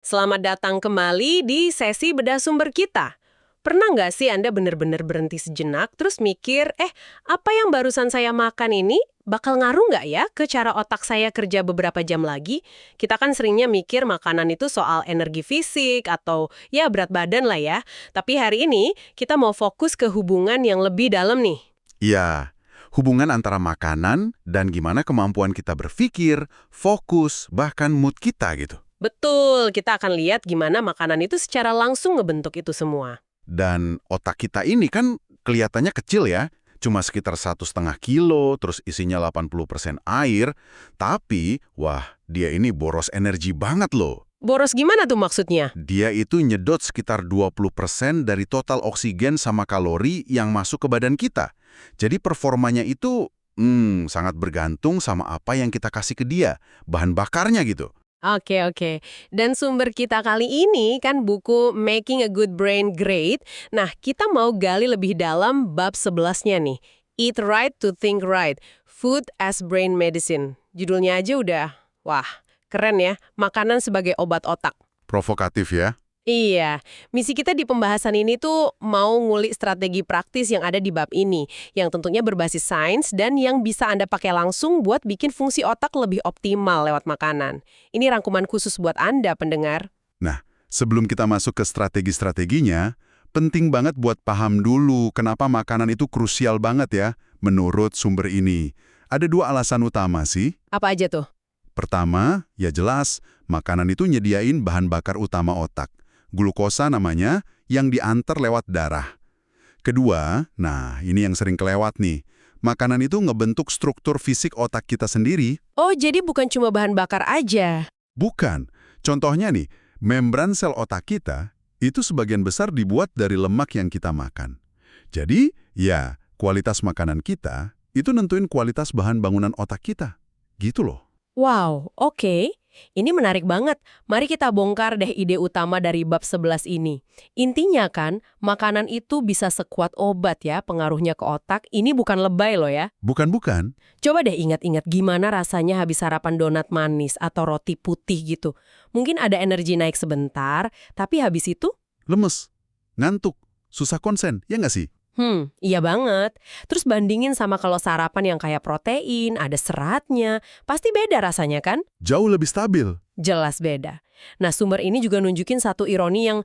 Selamat datang kembali di sesi bedah sumber kita. Pernah nggak sih Anda benar-benar berhenti sejenak terus mikir, apa yang barusan saya makan ini bakal ngaruh nggak ya ke cara otak saya kerja beberapa jam lagi? Kita kan seringnya mikir makanan itu soal energi fisik atau ya berat badan lah ya. Tapi hari ini kita mau fokus ke hubungan yang lebih dalam nih. Ya, hubungan antara makanan dan gimana kemampuan kita berpikir, fokus, bahkan mood kita gitu. Betul, kita akan lihat gimana makanan itu secara langsung ngebentuk itu semua. Dan otak kita ini kan kelihatannya kecil ya, cuma sekitar 1,5 kilo, terus isinya 80% air, tapi wah, dia ini boros energi banget loh. Boros gimana tuh maksudnya? Dia itu nyedot sekitar 20% dari total oksigen sama kalori yang masuk ke badan kita. Jadi performanya itu sangat bergantung sama apa yang kita kasih ke dia, bahan bakarnya gitu. Oke, oke. Dan sumber kita kali ini kan buku Making a Good Brain Great. Nah, kita mau gali lebih dalam bab 11-nya nih. Eat Right to Think Right, Food as Brain Medicine. Judulnya aja udah, wah, keren ya. Makanan sebagai obat otak. Provokatif ya. Iya, misi kita di pembahasan ini tuh mau ngulik strategi praktis yang ada di bab ini, yang tentunya berbasis sains dan yang bisa Anda pakai langsung buat bikin fungsi otak lebih optimal lewat makanan. Ini rangkuman khusus buat Anda, pendengar. Nah, sebelum kita masuk ke strategi-strateginya, penting banget buat paham dulu kenapa makanan itu krusial banget ya, menurut sumber ini. Ada dua alasan utama sih. Apa aja tuh? Pertama, ya jelas, makanan itu nyediain bahan bakar utama otak. Glukosa namanya, yang diantar lewat darah. Kedua, nah ini yang sering kelewat nih, makanan itu ngebentuk struktur fisik otak kita sendiri. Oh, jadi bukan cuma bahan bakar aja. Bukan. Contohnya nih, membran sel otak kita itu sebagian besar dibuat dari lemak yang kita makan. Jadi, ya, kualitas makanan kita itu nentuin kualitas bahan bangunan otak kita. Gitu loh. Wow, oke. Ini menarik banget. Mari kita bongkar deh ide utama dari bab 11 ini. Intinya kan, makanan itu bisa sekuat obat ya pengaruhnya ke otak. Ini bukan lebay loh ya. Bukan-bukan, Coba deh ingat-ingat gimana rasanya habis sarapan donat manis atau roti putih gitu. Mungkin ada energi naik sebentar, tapi habis itu, lemes, ngantuk, susah konsen, ya nggak sih? iya banget. Terus bandingin sama kalau sarapan yang kayak protein, ada seratnya, pasti beda rasanya kan? Jauh lebih stabil. Jelas beda. Nah, sumber ini juga nunjukin satu ironi yang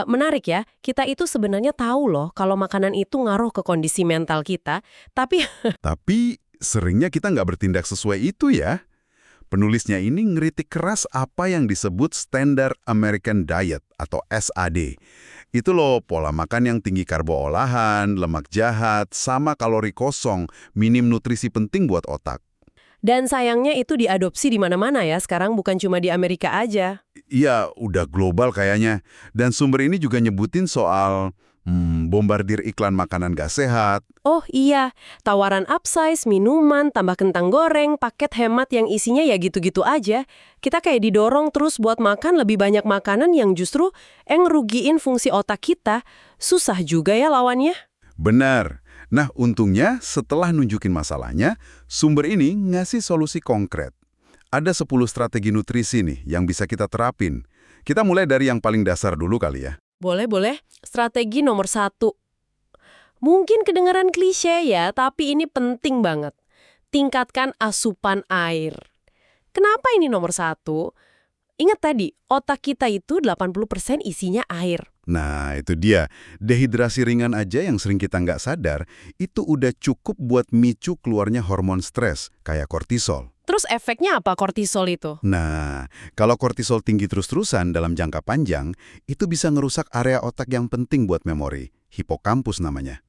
menarik ya. Kita itu sebenarnya tahu loh kalau makanan itu ngaruh ke kondisi mental kita, tapi Tapi seringnya kita nggak bertindak sesuai itu ya. Penulisnya ini ngeritik keras apa yang disebut Standard American Diet atau SAD. Itu loh pola makan yang tinggi karbo olahan, lemak jahat, sama kalori kosong, minim nutrisi penting buat otak. dan sayangnya itu diadopsi di mana-mana ya. Sekarang bukan cuma di Amerika aja. Iya, udah global kayaknya. Dan sumber ini juga nyebutin soal bombardir iklan makanan gak sehat. Oh iya, tawaran upsize, minuman, tambah kentang goreng, paket hemat yang isinya ya gitu-gitu aja. Kita kayak didorong terus buat makan lebih banyak makanan yang justru ngerugiin fungsi otak kita. Susah juga ya lawannya. Benar. Nah, untungnya setelah nunjukin masalahnya, sumber ini ngasih solusi konkret. Ada 10 strategi nutrisi nih yang bisa kita terapin. Kita mulai dari yang paling dasar dulu kali ya. Boleh. Strategi nomor 1. Mungkin kedengaran klise ya, tapi ini penting banget. Tingkatkan asupan air. Kenapa ini nomor 1? Ingat tadi, otak kita itu 80% isinya air. Nah, itu dia. Dehidrasi ringan aja yang sering kita nggak sadar, itu udah cukup buat micu keluarnya hormon stres, kayak kortisol. Terus efeknya apa kortisol itu? Nah, kalau kortisol tinggi terus-terusan dalam jangka panjang, itu bisa ngerusak area otak yang penting buat memori, hipokampus namanya.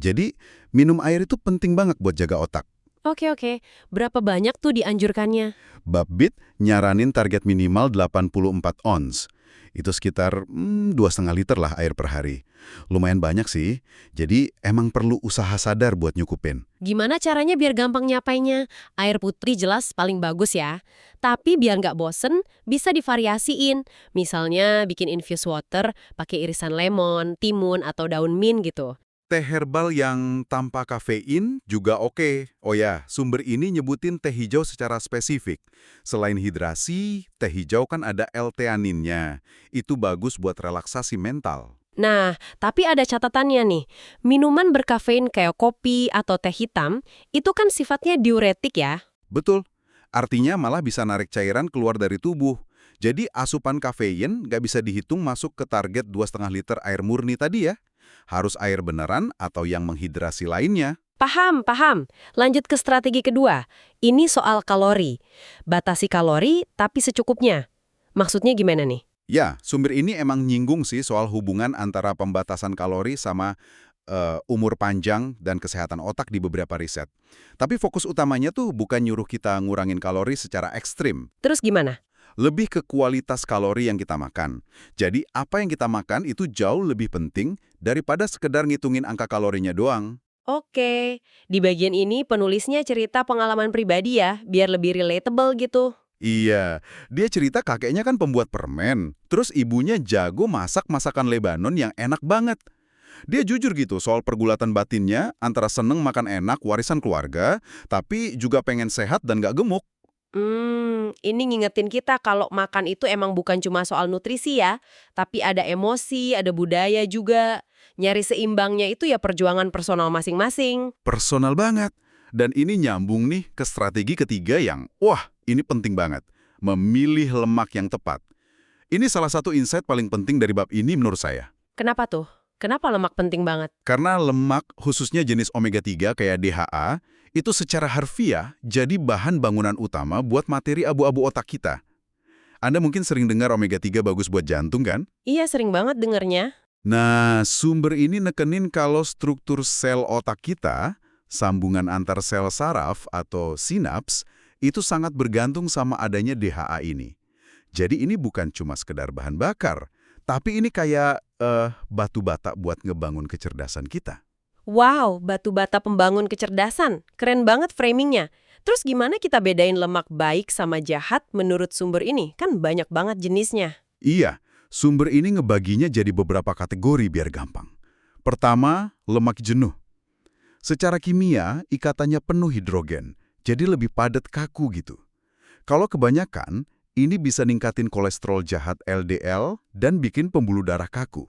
Jadi, minum air itu penting banget buat jaga otak. Oke. Berapa banyak tuh dianjurkannya? Babbit nyaranin target minimal 84 ons. Itu sekitar 2,5 liter lah air per hari. Lumayan banyak sih, jadi emang perlu usaha sadar buat nyukupin. Gimana caranya biar gampang nyapainya? Air putih jelas paling bagus ya. Tapi biar nggak bosen, bisa divariasiin. Misalnya bikin infused water pakai irisan lemon, timun, atau daun mint gitu. teh herbal yang tanpa kafein juga oke. Oh ya, sumber ini nyebutin teh hijau secara spesifik. Selain hidrasi, teh hijau kan ada L-theaninnya. Itu bagus buat relaksasi mental. Nah, tapi ada catatannya nih. Minuman berkafein kayak kopi atau teh hitam, itu kan sifatnya diuretik ya. Betul. Artinya malah bisa narik cairan keluar dari tubuh. Jadi asupan kafein nggak bisa dihitung masuk ke target 2,5 liter air murni tadi ya. Harus air beneran atau yang menghidrasi lainnya. Paham, paham. Lanjut ke strategi kedua. Ini soal kalori. Batasi kalori, tapi secukupnya. Maksudnya gimana nih? Ya, sumber ini emang nyinggung sih soal hubungan antara pembatasan kalori sama umur panjang dan kesehatan otak di beberapa riset. Tapi fokus utamanya tuh bukan nyuruh kita ngurangin kalori secara ekstrim. Terus gimana? Lebih ke kualitas kalori yang kita makan. Jadi, apa yang kita makan itu jauh lebih penting daripada sekedar ngitungin angka kalorinya doang. Oke, di bagian ini penulisnya cerita pengalaman pribadi ya, biar lebih relatable gitu. Iya, dia cerita kakeknya kan pembuat permen, terus ibunya jago masak masakan Lebanon yang enak banget. Dia jujur gitu soal pergulatan batinnya antara seneng makan enak warisan keluarga, tapi juga pengen sehat dan gak gemuk. Ini ngingetin kita kalau makan itu emang bukan cuma soal nutrisi ya, tapi ada emosi, ada budaya juga. Nyari seimbangnya itu ya perjuangan personal masing-masing. Personal banget. Dan ini nyambung nih ke strategi ketiga yang, wah, ini penting banget. Memilih lemak yang tepat. Ini salah satu insight paling penting dari bab ini menurut saya. Kenapa tuh? Kenapa lemak penting banget? Karena lemak, khususnya jenis omega-3 kayak DHA, itu secara harfiah jadi bahan bangunan utama buat materi abu-abu otak kita. Anda mungkin sering dengar omega-3 bagus buat jantung kan? Iya, sering banget dengernya. Nah, sumber ini nekenin kalau struktur sel otak kita, sambungan antar sel saraf atau sinaps, itu sangat bergantung sama adanya DHA ini. Jadi ini bukan cuma sekedar bahan bakar, tapi ini kayak batu bata buat ngebangun kecerdasan kita. Wow, batu bata pembangun kecerdasan. Keren banget framingnya. Terus gimana kita bedain lemak baik sama jahat menurut sumber ini? Kan banyak banget jenisnya. Iya, sumber ini ngebaginya jadi beberapa kategori biar gampang. Pertama, lemak jenuh. Secara kimia, ikatannya penuh hidrogen, jadi lebih padat kaku gitu. Kalau kebanyakan, ini bisa ningkatin kolesterol jahat LDL dan bikin pembuluh darah kaku.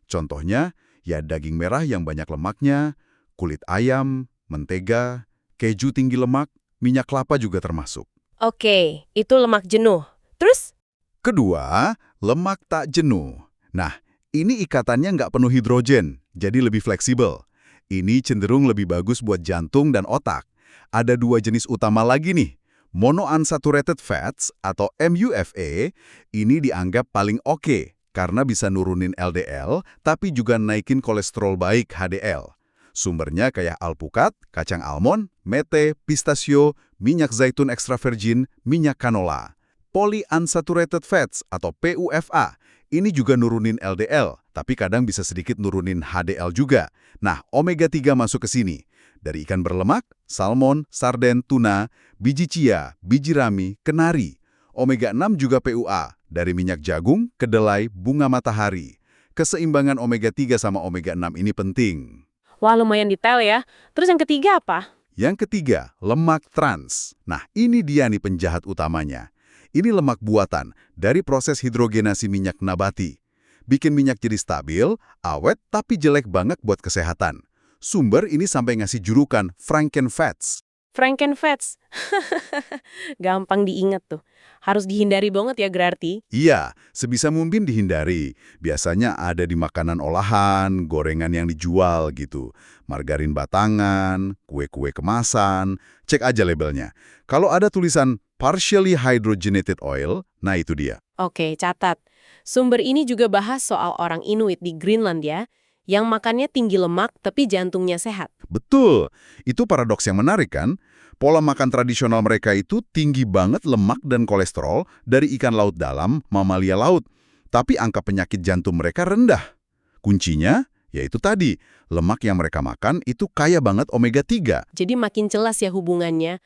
Contohnya, ya daging merah yang banyak lemaknya, kulit ayam, mentega, keju tinggi lemak, minyak kelapa juga termasuk. Oke, itu lemak jenuh. Terus? Kedua, lemak tak jenuh. Nah, ini ikatannya nggak penuh hidrogen, jadi lebih fleksibel. Ini cenderung lebih bagus buat jantung dan otak. Ada dua jenis utama lagi nih. Monounsaturated fats atau MUFA, ini dianggap paling oke karena bisa nurunin LDL, tapi juga naikin kolesterol baik HDL. Sumbernya kayak alpukat, kacang almond, mete, pistasio, minyak zaitun extra virgin, minyak canola. Polyunsaturated fats atau PUFA, ini juga nurunin LDL, tapi kadang bisa sedikit nurunin HDL juga. Nah, omega-3 masuk ke sini. Dari ikan berlemak, salmon, sarden, tuna, biji chia, biji rami, kenari. Omega-6 juga PUA, dari minyak jagung, kedelai, bunga matahari. Keseimbangan omega-3 sama omega-6 ini penting. Wah, lumayan detail ya. Terus yang ketiga apa? Yang ketiga, lemak trans. Nah, ini dia nih penjahat utamanya. Ini lemak buatan dari proses hidrogenasi minyak nabati. Bikin minyak jadi stabil, awet, tapi jelek banget buat kesehatan. Sumber ini sampai ngasih julukan Frankenfats. Frankenfats. Gampang diingat tuh. Harus dihindari banget ya berarti. Iya, sebisa mungkin dihindari. Biasanya ada di makanan olahan, gorengan yang dijual gitu. Margarin batangan, kue-kue kemasan, cek aja labelnya. Kalau ada tulisan partially hydrogenated oil, nah itu dia. Oke, catat. Sumber ini juga bahas soal orang Inuit di Greenland ya, yang makannya tinggi lemak tapi jantungnya sehat. Betul, itu paradoks yang menarik kan? Pola makan tradisional mereka itu tinggi banget lemak dan kolesterol dari ikan laut dalam, mamalia laut. Tapi angka penyakit jantung mereka rendah. Kuncinya, yaitu tadi, lemak yang mereka makan itu kaya banget omega-3. Jadi makin jelas ya hubungannya.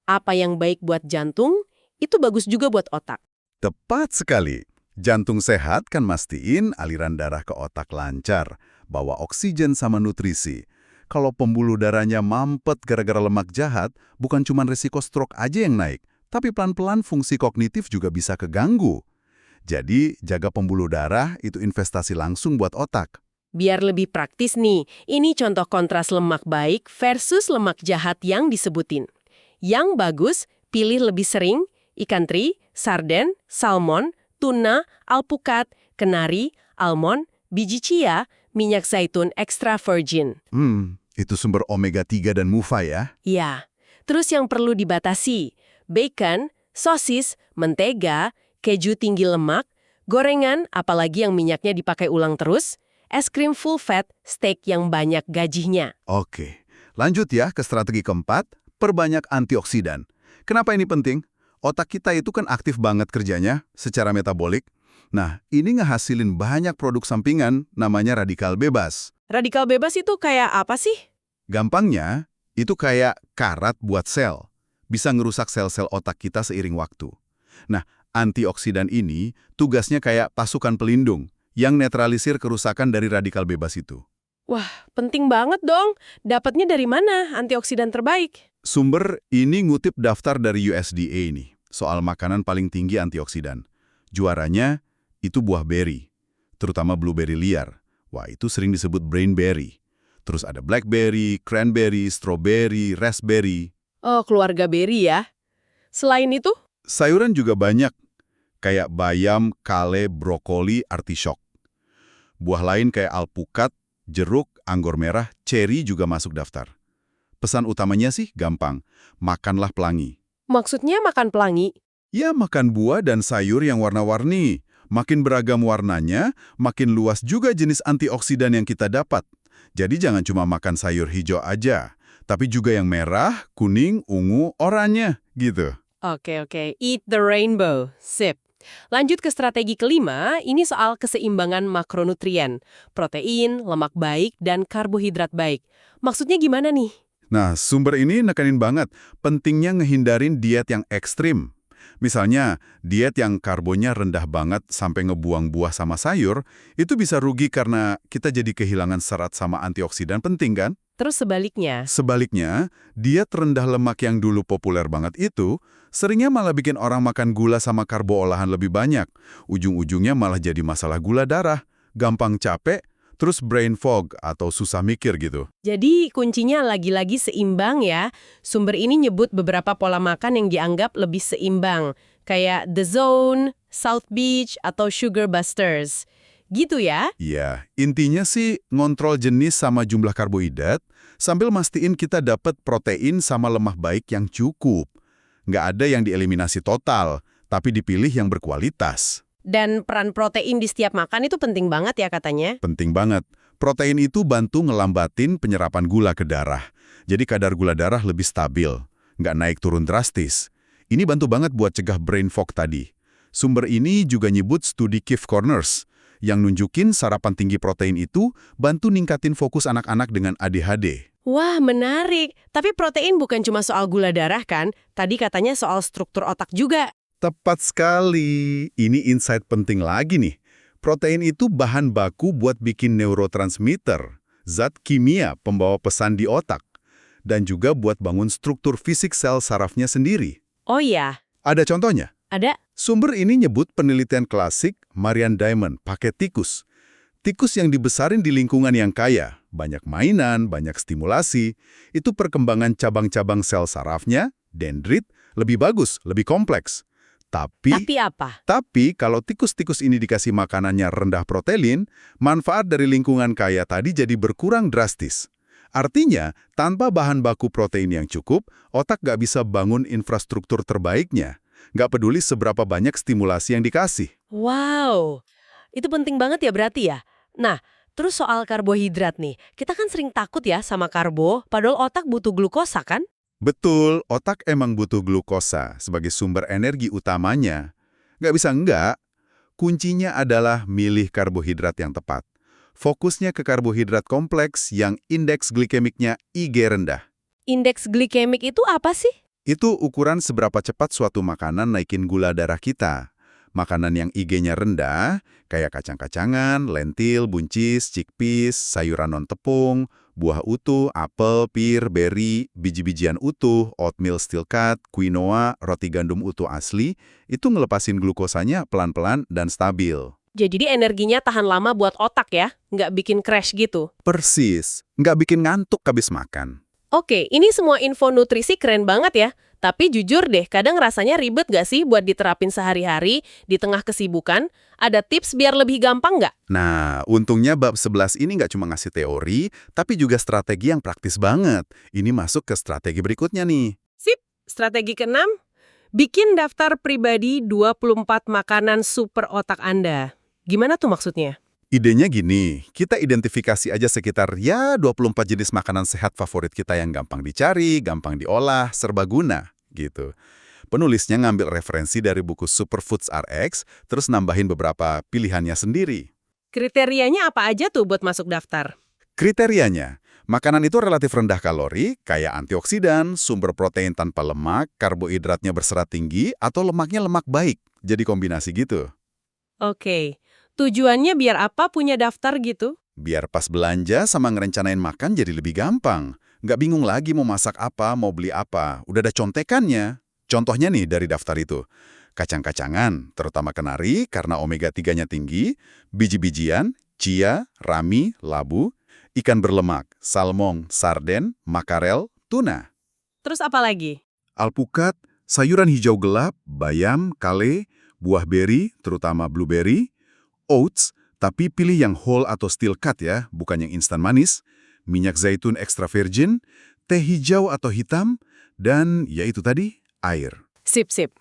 Apa yang baik buat jantung, itu bagus juga buat otak. Tepat sekali. Jantung sehat kan mastiin aliran darah ke otak lancar. bawa oksigen sama nutrisi. Kalau pembuluh darahnya mampet gara-gara lemak jahat, bukan cuma risiko stroke aja yang naik, tapi pelan-pelan fungsi kognitif juga bisa keganggu. Jadi, jaga pembuluh darah itu investasi langsung buat otak. Biar lebih praktis nih, ini contoh kontras lemak baik versus lemak jahat yang disebutin. Yang bagus, pilih lebih sering ikan teri, sarden, salmon, tuna, alpukat, kenari, almond, biji chia, minyak zaitun extra virgin. Itu sumber omega 3 dan MUFA ya? Ya, terus yang perlu dibatasi, bacon, sosis, mentega, keju tinggi lemak, gorengan, apalagi yang minyaknya dipakai ulang terus, es krim full fat, steak yang banyak gajinya. Oke, lanjut ya ke strategi keempat, perbanyak antioksidan. Kenapa ini penting? Otak kita itu kan aktif banget kerjanya secara metabolik. Nah, ini ngehasilin banyak produk sampingan namanya radikal bebas. Radikal bebas itu kayak apa sih? Gampangnya, itu kayak karat buat sel. Bisa ngerusak sel-sel otak kita seiring waktu. Nah, antioksidan ini tugasnya kayak pasukan pelindung yang netralisir kerusakan dari radikal bebas itu. Wah, penting banget dong. Dapatnya dari mana antioksidan terbaik? Sumber ini ngutip daftar dari USDA nih, soal makanan paling tinggi antioksidan. Juaranya itu buah beri, terutama blueberry liar. Wah, itu sering disebut brainberry. Terus ada blackberry, cranberry, strawberry, raspberry. Oh, keluarga beri ya. Selain itu? Sayuran juga banyak, kayak bayam, kale, brokoli, artichok. Buah lain kayak alpukat, jeruk, anggur merah, ceri juga masuk daftar. Pesan utamanya sih gampang, makanlah pelangi. Maksudnya makan pelangi? Ya, makan buah dan sayur yang warna-warni. Makin beragam warnanya, makin luas juga jenis antioksidan yang kita dapat. Jadi jangan cuma makan sayur hijau aja, tapi juga yang merah, kuning, ungu, oranye, gitu. Oke. Eat the rainbow. Sip. Lanjut ke strategi kelima, ini soal keseimbangan makronutrien. Protein, lemak baik, dan karbohidrat baik. Maksudnya gimana nih? Nah, sumber ini nekanin banget pentingnya ngehindarin diet yang ekstrim. Misalnya, diet yang karbonnya rendah banget sampai ngebuang buah sama sayur, itu bisa rugi karena kita jadi kehilangan serat sama antioksidan penting kan? Terus sebaliknya? Sebaliknya, diet rendah lemak yang dulu populer banget itu, seringnya malah bikin orang makan gula sama karbo olahan lebih banyak. Ujung-ujungnya malah jadi masalah gula darah, gampang capek, terus brain fog atau susah mikir gitu. Jadi kuncinya lagi-lagi seimbang ya. Sumber ini nyebut beberapa pola makan yang dianggap lebih seimbang. Kayak The Zone, South Beach, atau Sugar Busters. Gitu ya? Iya, intinya sih ngontrol jenis sama jumlah karbohidrat, sambil mastiin kita dapat protein sama lemak baik yang cukup. Nggak ada yang dieliminasi total, tapi dipilih yang berkualitas. Dan peran protein di setiap makan itu penting banget ya katanya? Penting banget. Protein itu bantu ngelambatin penyerapan gula ke darah. Jadi kadar gula darah lebih stabil, nggak naik turun drastis. Ini bantu banget buat cegah brain fog tadi. Sumber ini juga nyebut studi Keith Corners, yang nunjukin sarapan tinggi protein itu bantu ningkatin fokus anak-anak dengan ADHD. Wah, menarik. Tapi protein bukan cuma soal gula darah kan? Tadi katanya soal struktur otak juga. Tepat sekali. Ini insight penting lagi nih. Protein itu bahan baku buat bikin neurotransmitter, zat kimia pembawa pesan di otak, dan juga buat bangun struktur fisik sel sarafnya sendiri. Oh iya? Ada contohnya? Ada? Sumber ini nyebut penelitian klasik Marian Diamond pakai tikus. Tikus yang dibesarin di lingkungan yang kaya, banyak mainan, banyak stimulasi, itu perkembangan cabang-cabang sel sarafnya, dendrit, lebih bagus, lebih kompleks. Tapi apa? Tapi kalau tikus-tikus ini dikasih makanannya rendah protein, manfaat dari lingkungan kaya tadi jadi berkurang drastis. Artinya, tanpa bahan baku protein yang cukup, otak nggak bisa bangun infrastruktur terbaiknya. Nggak peduli seberapa banyak stimulasi yang dikasih. Wow, itu penting banget ya berarti ya? Nah, terus soal karbohidrat nih, kita kan sering takut ya sama karbo, padahal otak butuh glukosa kan? Betul, otak emang butuh glukosa sebagai sumber energi utamanya. Nggak bisa enggak, kuncinya adalah milih karbohidrat yang tepat. Fokusnya ke karbohidrat kompleks yang indeks glikemiknya IG rendah. Indeks glikemik itu apa sih? Itu ukuran seberapa cepat suatu makanan naikin gula darah kita. Makanan yang IG-nya rendah, kayak kacang-kacangan, lentil, buncis, chickpeas, sayuran non-tepung, buah utuh, apel, pir, beri, biji-bijian utuh, oatmeal steel cut, quinoa, roti gandum utuh asli, itu ngelepasin glukosanya pelan-pelan dan stabil. Jadi energinya tahan lama buat otak ya, nggak bikin crash gitu. Persis, nggak bikin ngantuk habis makan. Oke, ini semua info nutrisi keren banget ya. Tapi jujur deh, kadang rasanya ribet nggak sih buat diterapin sehari-hari di tengah kesibukan? Ada tips biar lebih gampang nggak? Nah, untungnya bab 11 ini nggak cuma ngasih teori, tapi juga strategi yang praktis banget. Ini masuk ke strategi berikutnya nih. Sip, strategi keenam, bikin daftar pribadi 24 makanan super otak Anda. Gimana tuh maksudnya? Idenya gini, kita identifikasi aja sekitar 24 jenis makanan sehat favorit kita yang gampang dicari, gampang diolah, serbaguna, gitu. Penulisnya ngambil referensi dari buku Superfoods RX, terus nambahin beberapa pilihannya sendiri. Kriterianya apa aja tuh buat masuk daftar? Kriterianya, makanan itu relatif rendah kalori, kaya antioksidan, sumber protein tanpa lemak, karbohidratnya berserat tinggi, atau lemaknya lemak baik. Jadi kombinasi gitu. Oke, tujuannya biar apa punya daftar gitu? Biar pas belanja sama ngerencanain makan jadi lebih gampang. Nggak bingung lagi mau masak apa, mau beli apa. Udah ada contekannya. Contohnya nih dari daftar itu. Kacang-kacangan, terutama kenari karena omega-3-nya tinggi, biji-bijian, chia, rami, labu, ikan berlemak, salmon, sarden, makarel, tuna. Terus apa lagi? Alpukat, sayuran hijau gelap, bayam, kale, buah beri, terutama blueberry, oats, tapi pilih yang whole atau steel cut ya, bukan yang instan manis, minyak zaitun extra virgin, teh hijau atau hitam, dan ya itu tadi, air. Sip, sip.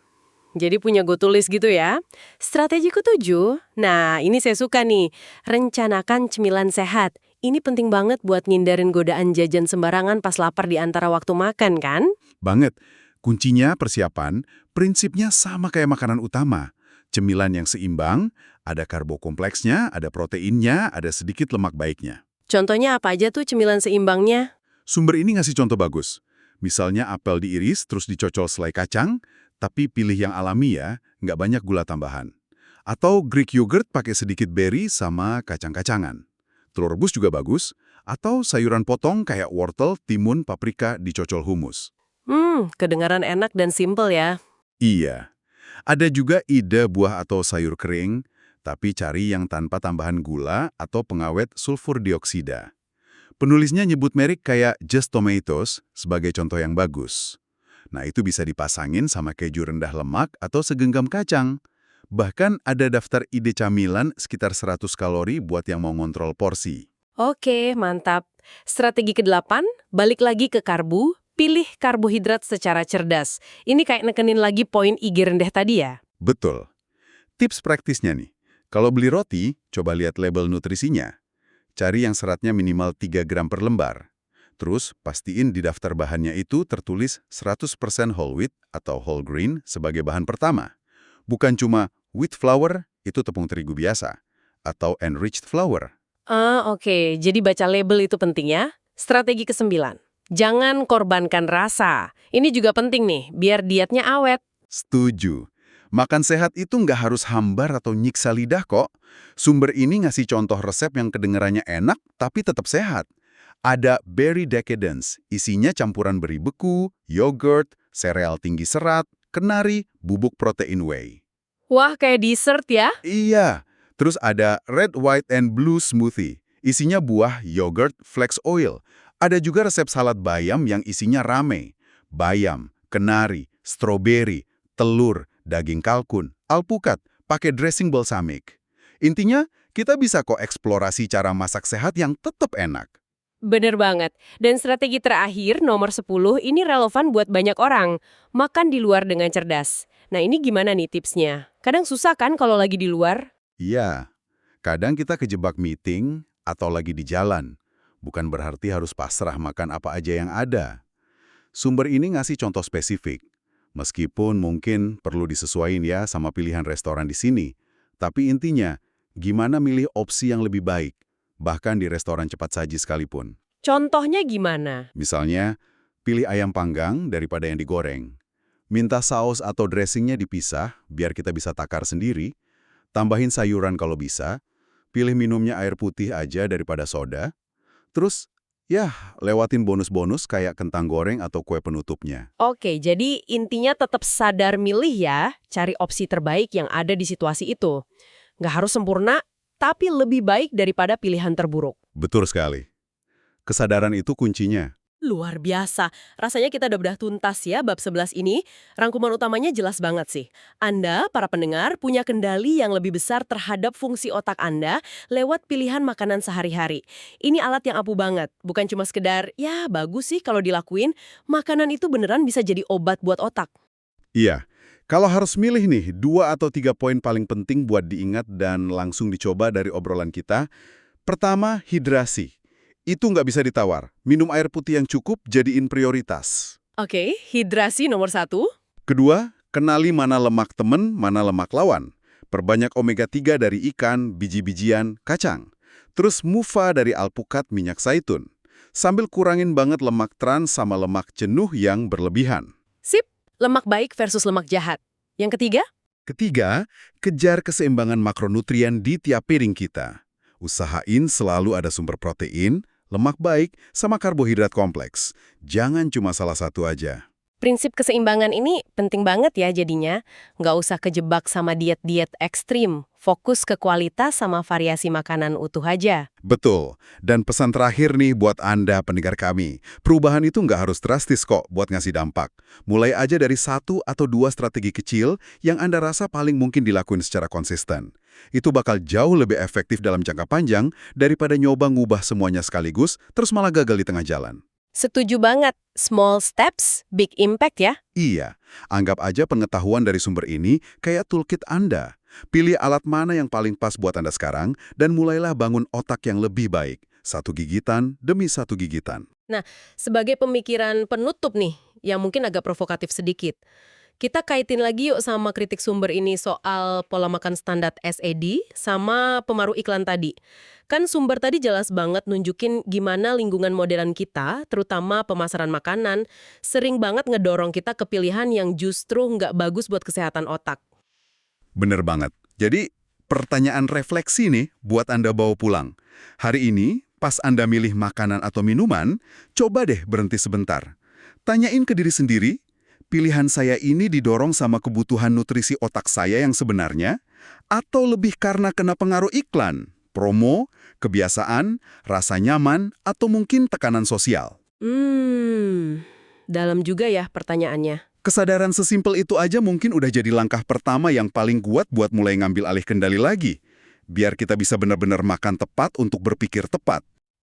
Jadi punya go to list gitu ya. Strategi ketujuh, nah ini saya suka nih. Rencanakan cemilan sehat. Ini penting banget buat ngindarin godaan jajan sembarangan pas lapar di antara waktu makan kan? Banget. Kuncinya persiapan, prinsipnya sama kayak makanan utama. Cemilan yang seimbang, ada karbo kompleksnya, ada proteinnya, ada sedikit lemak baiknya. Contohnya apa aja tuh cemilan seimbangnya? Sumber ini ngasih contoh bagus. Misalnya apel diiris terus dicocol selai kacang, tapi pilih yang alami ya, nggak banyak gula tambahan. Atau Greek yogurt pakai sedikit berry sama kacang-kacangan. Telur rebus juga bagus, atau sayuran potong kayak wortel, timun, paprika dicocol humus. Kedengaran enak dan simple ya. Iya. Ada juga ide buah atau sayur kering, tapi cari yang tanpa tambahan gula atau pengawet sulfur dioksida. Penulisnya nyebut merek kayak Just Tomatoes sebagai contoh yang bagus. Nah, itu bisa dipasangin sama keju rendah lemak atau segenggam kacang. Bahkan ada daftar ide camilan sekitar 100 kalori buat yang mau ngontrol porsi. Oke, mantap. Strategi ke-8, balik lagi ke karbu, pilih karbohidrat secara cerdas. Ini kayak nekenin lagi poin IG rendah tadi ya? Betul. Tips praktisnya nih, kalau beli roti, coba lihat label nutrisinya. Cari yang seratnya minimal 3 gram per lembar. Terus, pastiin di daftar bahannya itu tertulis 100% whole wheat atau whole grain sebagai bahan pertama. Bukan cuma wheat flour, itu tepung terigu biasa, atau enriched flour. Oke. Jadi baca label itu penting ya. Strategi ke-9. Jangan korbankan rasa. Ini juga penting nih, biar dietnya awet. Setuju. Makan sehat itu nggak harus hambar atau nyiksa lidah kok. Sumber ini ngasih contoh resep yang kedengarannya enak tapi tetap sehat. Ada Berry Decadence, isinya campuran beri beku, yogurt, sereal tinggi serat, kenari, bubuk protein whey. Wah, kayak dessert ya? Iya. Terus ada Red, White, and Blue Smoothie, isinya buah, yogurt, flax oil. Ada juga resep salad bayam yang isinya rame. Bayam, kenari, stroberi, telur, daging kalkun, alpukat, pakai dressing balsamic. Intinya, kita bisa kok eksplorasi cara masak sehat yang tetap enak. Bener banget. Dan strategi terakhir, nomor 10, ini relevan buat banyak orang. Makan di luar dengan cerdas. Nah, ini gimana nih tipsnya? Kadang susah kan kalau lagi di luar? Iya, kadang kita kejebak meeting atau lagi di jalan. Bukan berarti harus pasrah makan apa aja yang ada. Sumber ini ngasih contoh spesifik. Meskipun mungkin perlu disesuaikan ya sama pilihan restoran di sini. Tapi intinya, gimana milih opsi yang lebih baik, bahkan di restoran cepat saji sekalipun. Contohnya gimana? Misalnya, pilih ayam panggang daripada yang digoreng. Minta saus atau dressingnya dipisah, biar kita bisa takar sendiri. Tambahin sayuran kalau bisa. Pilih minumnya air putih aja daripada soda. Terus, ya, lewatin bonus-bonus kayak kentang goreng atau kue penutupnya. Oke, jadi intinya tetap sadar milih ya, cari opsi terbaik yang ada di situasi itu. Nggak harus sempurna, tapi lebih baik daripada pilihan terburuk. Betul sekali. Kesadaran itu kuncinya. Luar biasa. Rasanya kita udah tuntas ya bab 11 ini. Rangkuman utamanya jelas banget sih. Anda, para pendengar, punya kendali yang lebih besar terhadap fungsi otak Anda lewat pilihan makanan sehari-hari. Ini alat yang ampuh banget. Bukan cuma sekedar, ya bagus sih kalau dilakuin. Makanan itu beneran bisa jadi obat buat otak. Iya, kalau harus milih nih, 2 atau 3 poin paling penting buat diingat dan langsung dicoba dari obrolan kita. Pertama, hidrasi. Itu nggak bisa ditawar. Minum air putih yang cukup jadiin prioritas. Oke, hidrasi nomor 1. Kedua, kenali mana lemak temen, mana lemak lawan. Perbanyak omega-3 dari ikan, biji-bijian, kacang. Terus mufa dari alpukat minyak zaitun. Sambil kurangin banget lemak trans sama lemak jenuh yang berlebihan. Sip, lemak baik versus lemak jahat. Yang ketiga? Ketiga, kejar keseimbangan makronutrien di tiap piring kita. Usahain selalu ada sumber protein, lemak baik, sama karbohidrat kompleks. Jangan cuma salah satu aja. Prinsip keseimbangan ini penting banget ya jadinya. Nggak usah kejebak sama diet-diet ekstrim. Fokus ke kualitas sama variasi makanan utuh aja. Betul. Dan pesan terakhir nih buat Anda pendengar kami. Perubahan itu nggak harus drastis kok buat ngasih dampak. Mulai aja dari 1 atau 2 strategi kecil yang Anda rasa paling mungkin dilakuin secara konsisten. Itu bakal jauh lebih efektif dalam jangka panjang daripada nyoba ngubah semuanya sekaligus terus malah gagal di tengah jalan. Setuju banget. Small steps, big impact ya. Iya, anggap aja pengetahuan dari sumber ini kayak toolkit Anda. Pilih alat mana yang paling pas buat Anda sekarang dan mulailah bangun otak yang lebih baik. 1 gigitan demi 1 gigitan. Nah, sebagai pemikiran penutup nih, yang mungkin agak provokatif sedikit. Kita kaitin lagi yuk sama kritik sumber ini soal pola makan standar SAD sama pemaruh iklan tadi. Kan sumber tadi jelas banget nunjukin gimana lingkungan modern kita, terutama pemasaran makanan, sering banget ngedorong kita ke pilihan yang justru nggak bagus buat kesehatan otak. Bener banget. Jadi, pertanyaan refleksi nih buat Anda bawa pulang. Hari ini, pas Anda milih makanan atau minuman, coba deh berhenti sebentar. Tanyain ke diri sendiri, pilihan saya ini didorong sama kebutuhan nutrisi otak saya yang sebenarnya, atau lebih karena kena pengaruh iklan, promo, kebiasaan, rasa nyaman, atau mungkin tekanan sosial? Dalam juga ya pertanyaannya. Kesadaran sesimpel itu aja mungkin udah jadi langkah pertama yang paling kuat buat mulai ngambil alih kendali lagi. Biar kita bisa benar-benar makan tepat untuk berpikir tepat.